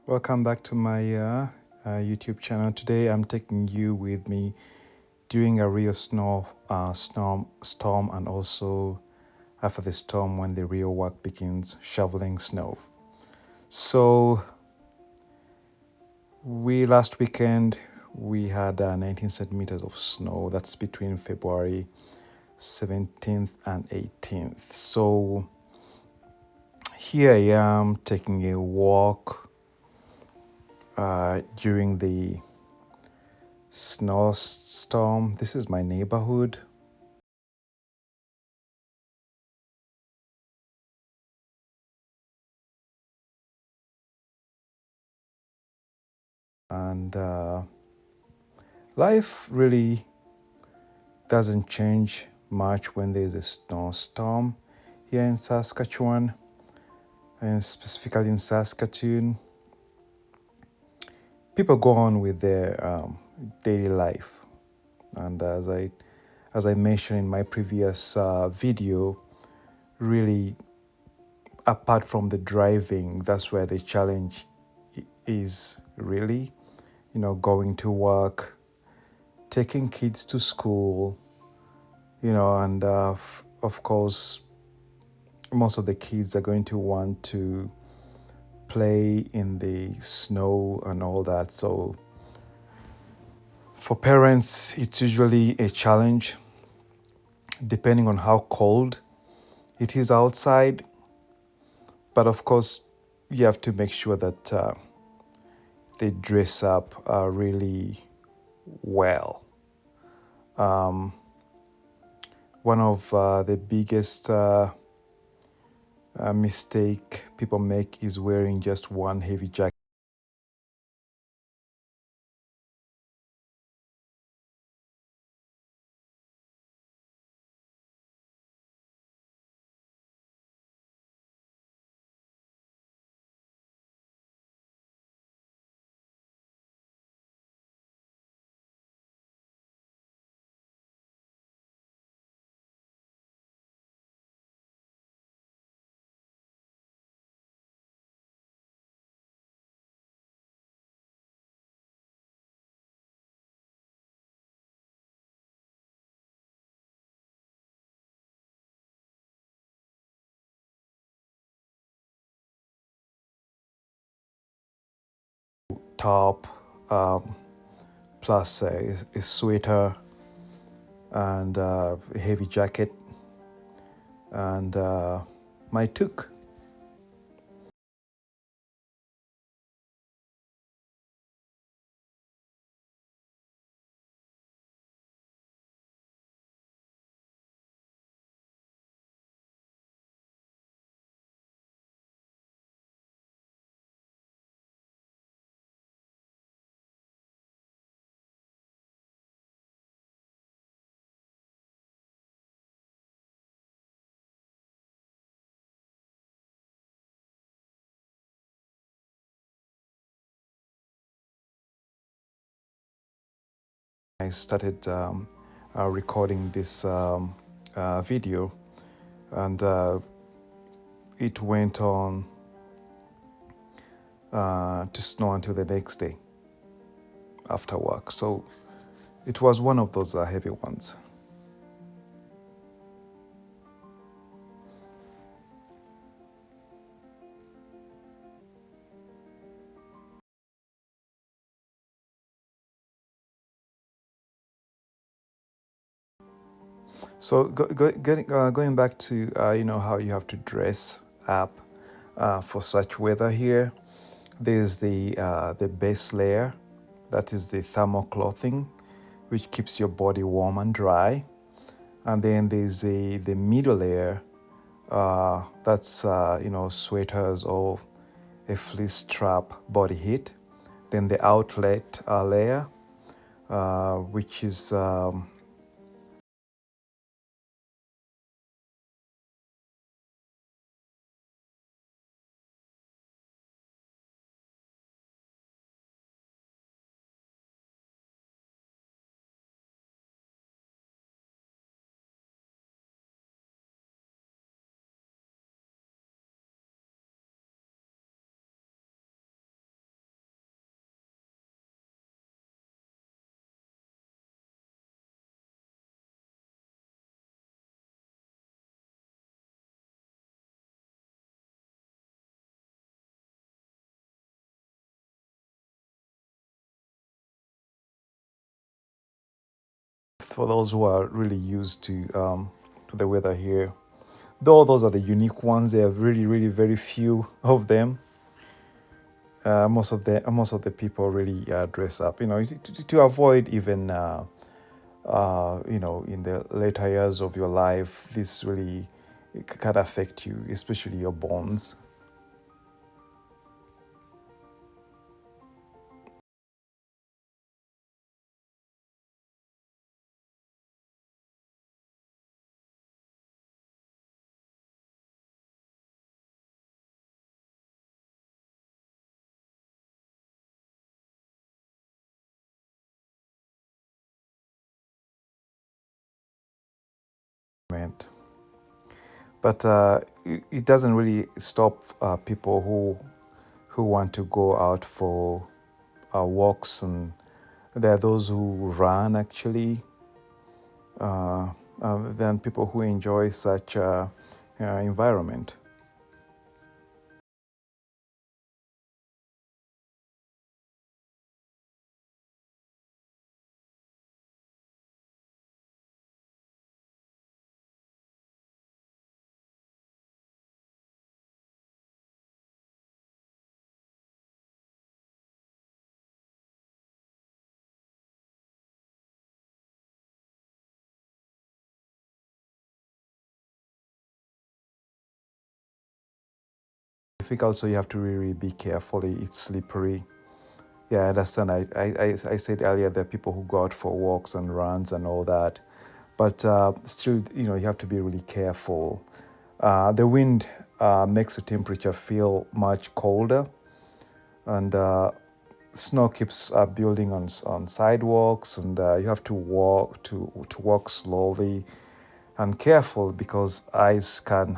Welcome back to my YouTube channel. Today I'm taking you with me during a real storm, and also after the storm when the real work begins, shoveling snow. So last weekend we had 19 centimeters of snow. That's between February 17th and 18th. So here I am taking a walk during the snowstorm. This is my neighborhood. And life really doesn't change much when there's a snowstorm here in Saskatchewan, and specifically in Saskatoon. People go on with their daily life, and as I mentioned in my previous video, really apart from the driving, that's where the challenge is really, going to work, taking kids to school, and of course, most of the kids are going to want to play in the snow and all that. So for parents, it's usually a challenge depending on how cold it is outside. But of course, you have to make sure that they dress up really well. One of the biggest mistake people make is wearing just one heavy jacket. Top, plus a sweater and a heavy jacket, and my toque. I started recording this video, and it went on to snow until the next day after work. So it was one of those heavy ones. So going back to how you have to dress up for such weather here. There's the base layer, that is the thermal clothing, which keeps your body warm and dry. And then there's the middle layer, that's sweaters or a fleece strap body heat. Then the outlet layer, which is for those who are really used to the weather here. Though those are the unique ones, there are really, really very few of them. Most of the people really dress up, to avoid even in the later years of your life, this really can affect you, especially your bones. But it doesn't really stop people who want to go out for walks, and there are those who run actually. Then people who enjoy such environment. I think also you have to really be careful. It's slippery. Yeah, I understand. I said earlier there are people who go out for walks and runs and all that, but still, you have to be really careful. The wind makes the temperature feel much colder, and snow keeps building on sidewalks, and you have to walk slowly and careful because ice can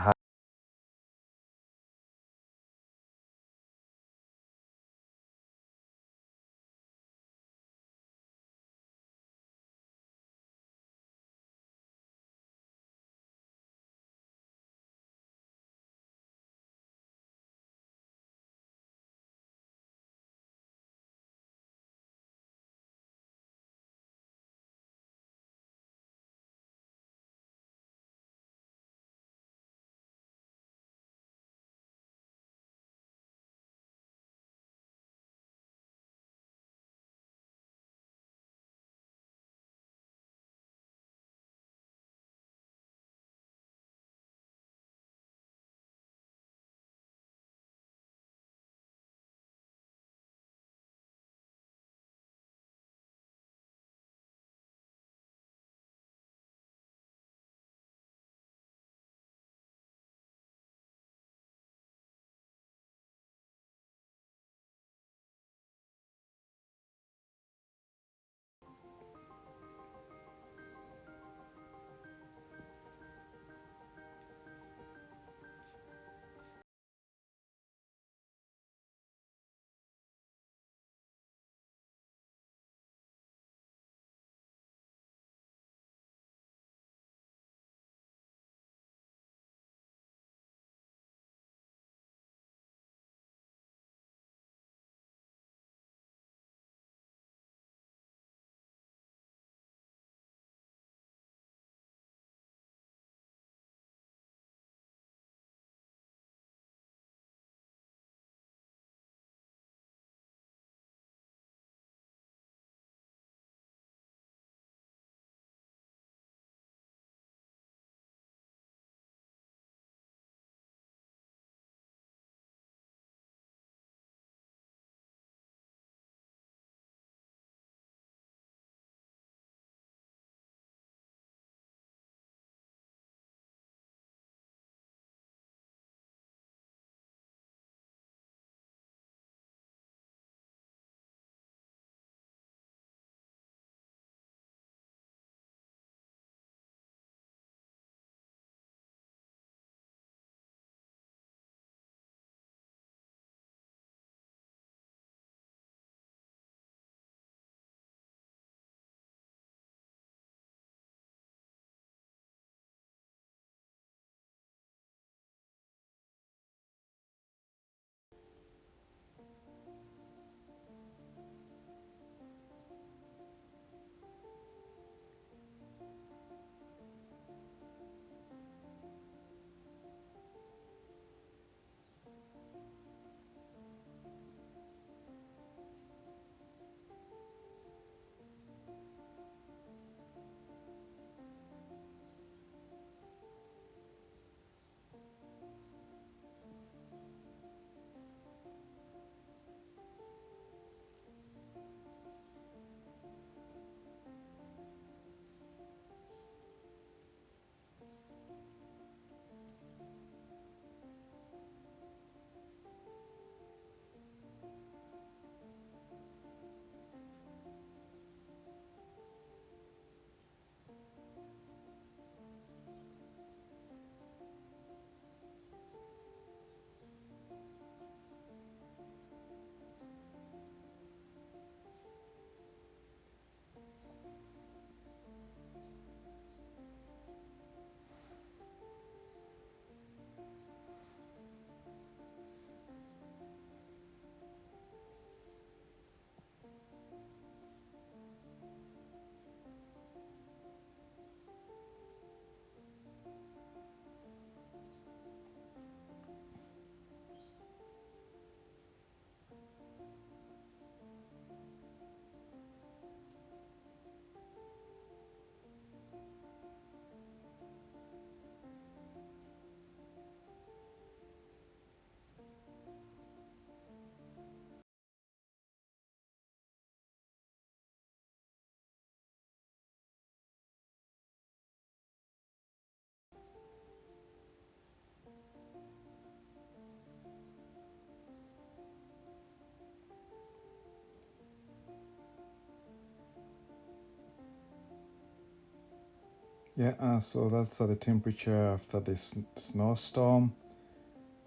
Yeah, so that's the temperature after this snowstorm,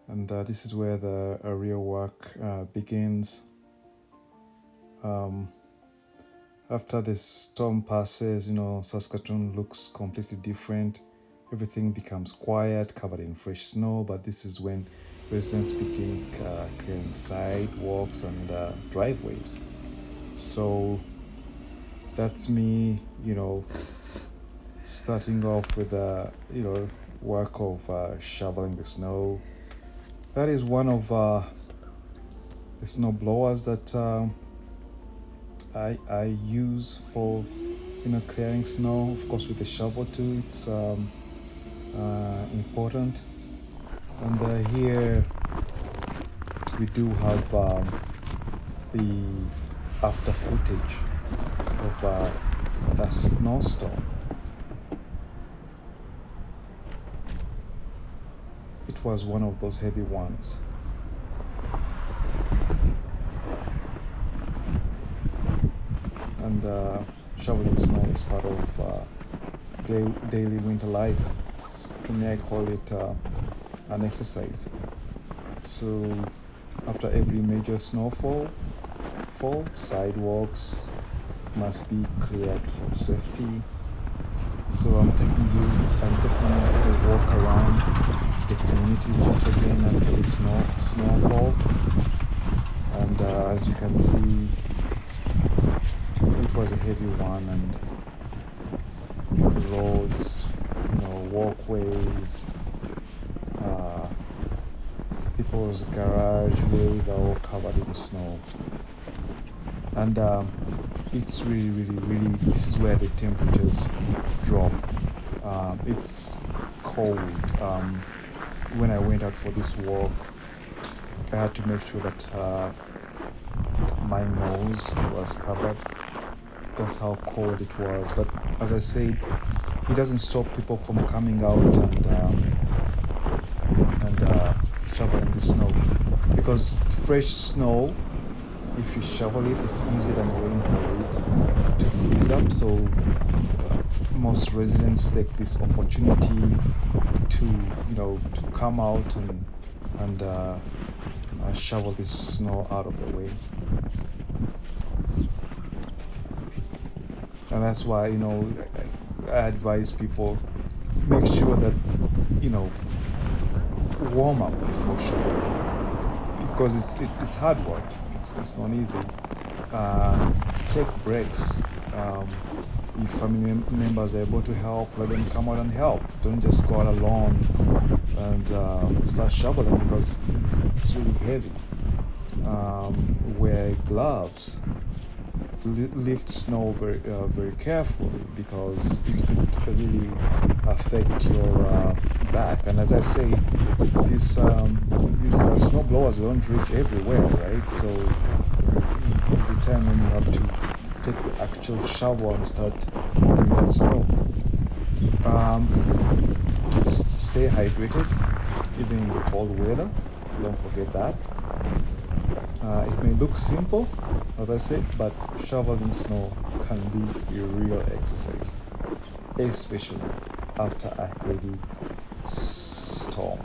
and this is where the real work begins. Um, After this storm passes, Saskatoon looks completely different. Everything becomes quiet, covered in fresh snow, but this is when residents begin clearing sidewalks and driveways. So that's me, starting off with work of shoveling the snow. That is one of the snow blowers that I use for clearing snow. Of course, with the shovel too, it's important. And here we do have the after footage of the snowstorm. It was one of those heavy ones. And shoveling snow is part of daily winter life. So to me, I call it an exercise. So after every major snowfall, sidewalks must be cleared for safety. So I'm taking a walk around the community once again after the snowfall. And as you can see, it was a heavy one, and roads, walkways, people's garage ways are all covered in snow. And it's really, this is where the temperatures drop. It's cold. When I went out for this walk, I had to make sure that my nose was covered. That's how cold it was. But as I said, it doesn't stop people from coming out and shoveling the snow, because fresh snow, if you shovel it, it's easier than waiting for it to freeze up. So most residents take this opportunity to come out and shovel this snow out of the way. And that's why I advise people, make sure that warm up before shoveling, because it's hard work. It's not easy. Take breaks. If family members are able to help, let them come out and help. Don't just go out alone and start shoveling, because it's really heavy. Wear gloves. Lift snow very carefully, because it could really affect your back. And as I say, these snow blowers don't reach everywhere, right? So it's the time when you have to take the actual shovel and start moving that snow. Stay hydrated, even in the cold weather. Don't forget that. It may look simple, as I said, but shoveling snow can be a real exercise, especially after a heavy storm.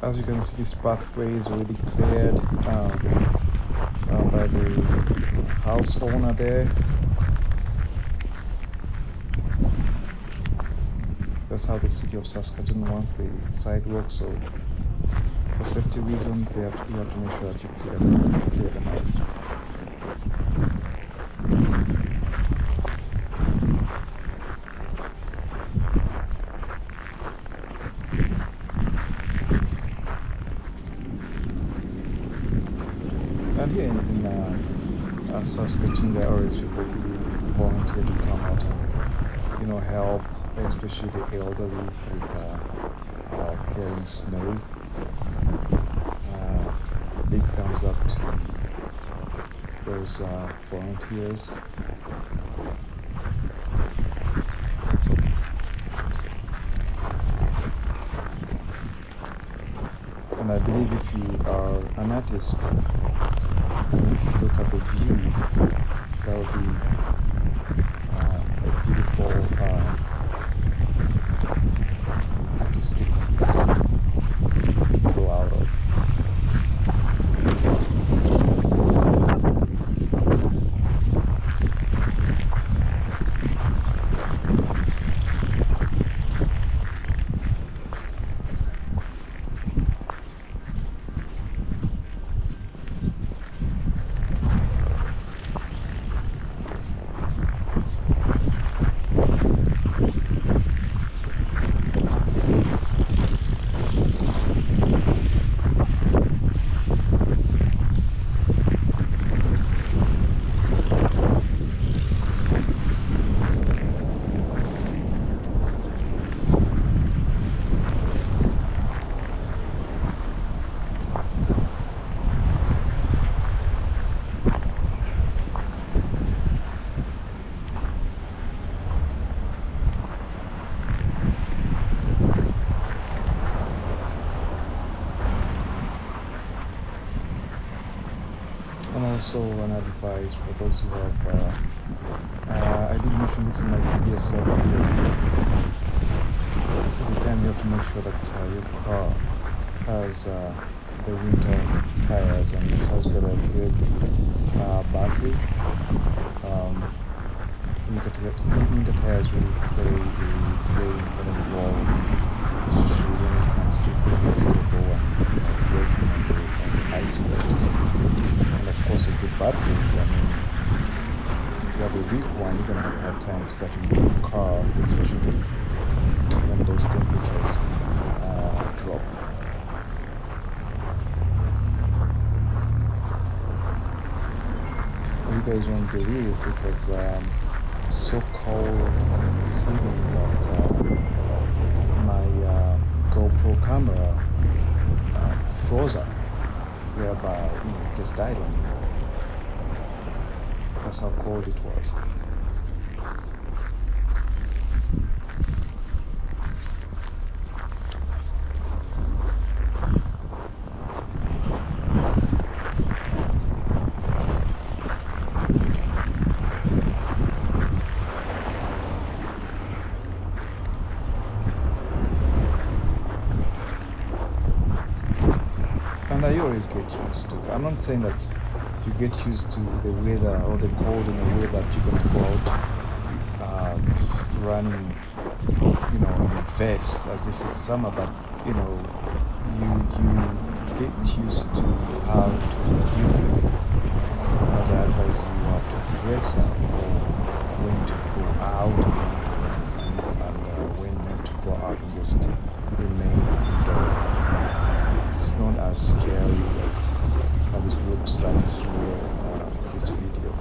As you can see, this pathway is already cleared by the house owner there. That's how the city of Saskatoon wants the sidewalks. So for safety reasons, you have to make sure that you clear them out. And here in Saskatoon, there are always people who volunteer to come out and help, especially the elderly with clearing snow. Big thumbs up to those volunteers. And I believe if you are an artist, if you look at the view, that will be a beautiful artistic piece to grow out of. And also an advice for those who have, I did mention this in my previous video, this is the time you have to make sure that your car has the winter tires and it has got a good battery. Winter tires really play a very important role, especially when it comes to being stable and braking on the icy roads. And of course, a good battery. I mean, if you have a weak one, you're gonna have a hard time starting your car, especially when those temperatures drop. You guys won't believe it was so cold this evening that my GoPro camera froze up, whereby it just died on me. That's how cold it was. And I always get used to. I'm not saying that you get used to the weather or the cold in a way that you're gonna go out running, in a vest as if it's summer. But you get used to how to deal with it. As I advise you, have to dress up, or when to go out, and when not to go out and just remain indoor. It's not as scary as it looks like here in this video.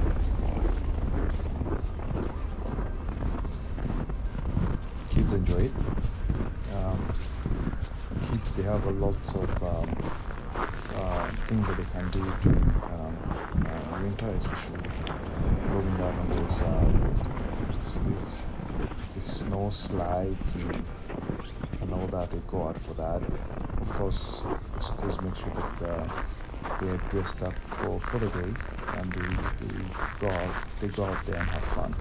Kids enjoy it. Kids, they have a lot of things that they can do during winter, especially going out on those these snow slides and all that. They go out for that. Of course, the schools make sure that they are dressed up for the day, and they go out there and have fun.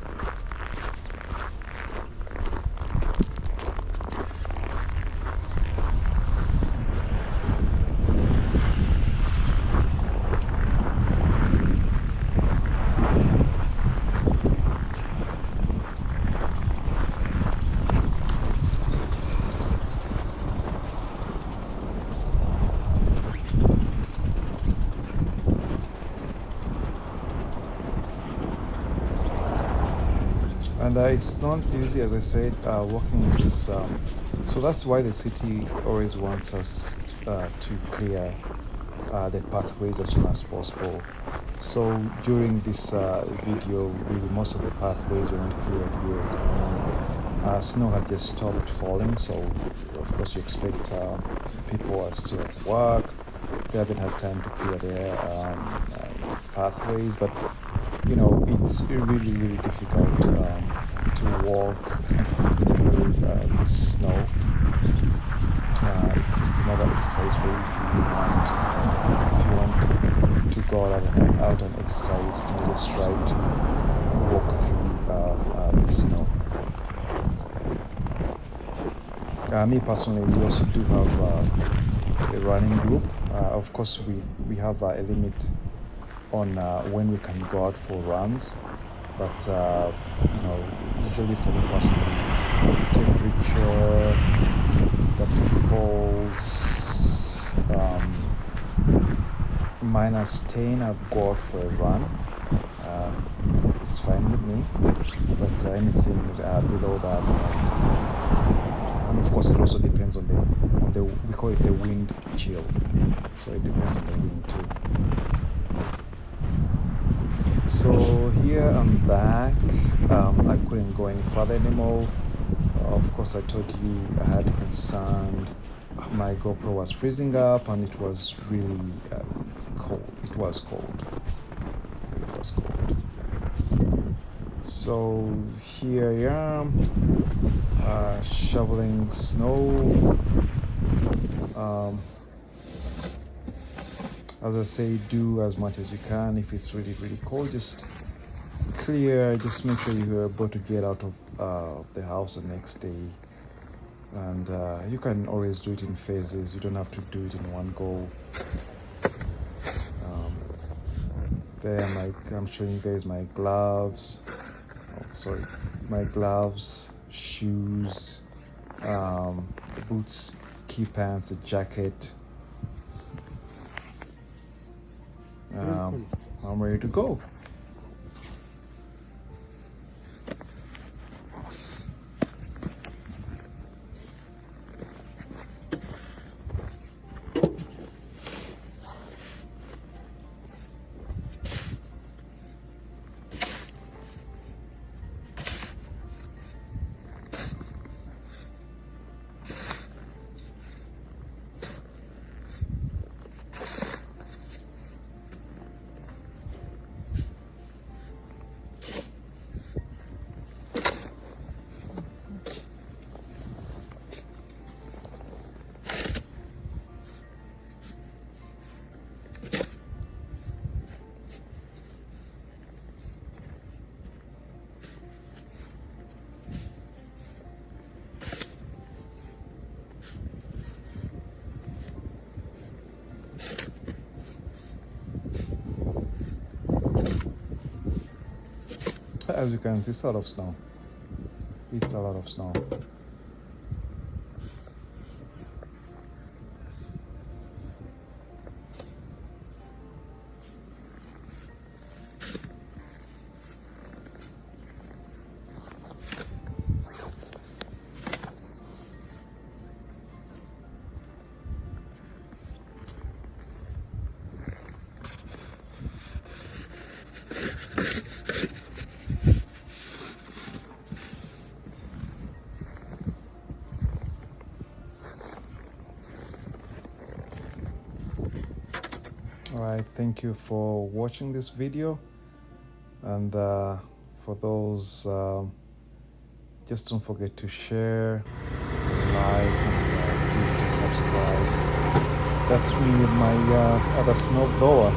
And it's not easy, as I said, walking in this. So that's why the city always wants us to clear the pathways as soon as possible. So during this video, really most of the pathways were not cleared yet. Snow had just stopped falling, so of course you expect people are still at work. They haven't had time to clear their pathways, but you know, it's really difficult to walk through the snow. It's another exercise for you if you want to go out and exercise. You know, just try to walk through the snow. Me personally, we also do have a running group. Of course, we have a limit on when we can go out for runs, but you know, usually for me personally, temperature that falls -10, I'll go out for a run. It's fine with me, but anything below that, and of course it also depends on the we call it the wind chill, so it depends on the wind too. So here I'm back. I couldn't go any further anymore. Of course, I told you I had concerned my GoPro was freezing up, and it was really cold. It was cold. So here I am, shoveling snow. As I say, do as much as you can. If it's really cold, just clear. Just make sure you're able to get out of the house the next day. And you can always do it in phases. You don't have to do it in one go. There, I'm showing you guys my gloves. Oh, sorry, my gloves, shoes, the boots, key pants, the jacket. I'm ready to go. As you can see, it's a lot of snow. It's a lot of snow. Alright, thank you for watching this video, and for those, just don't forget to share, like, and please do subscribe. That's me with my other snow blower.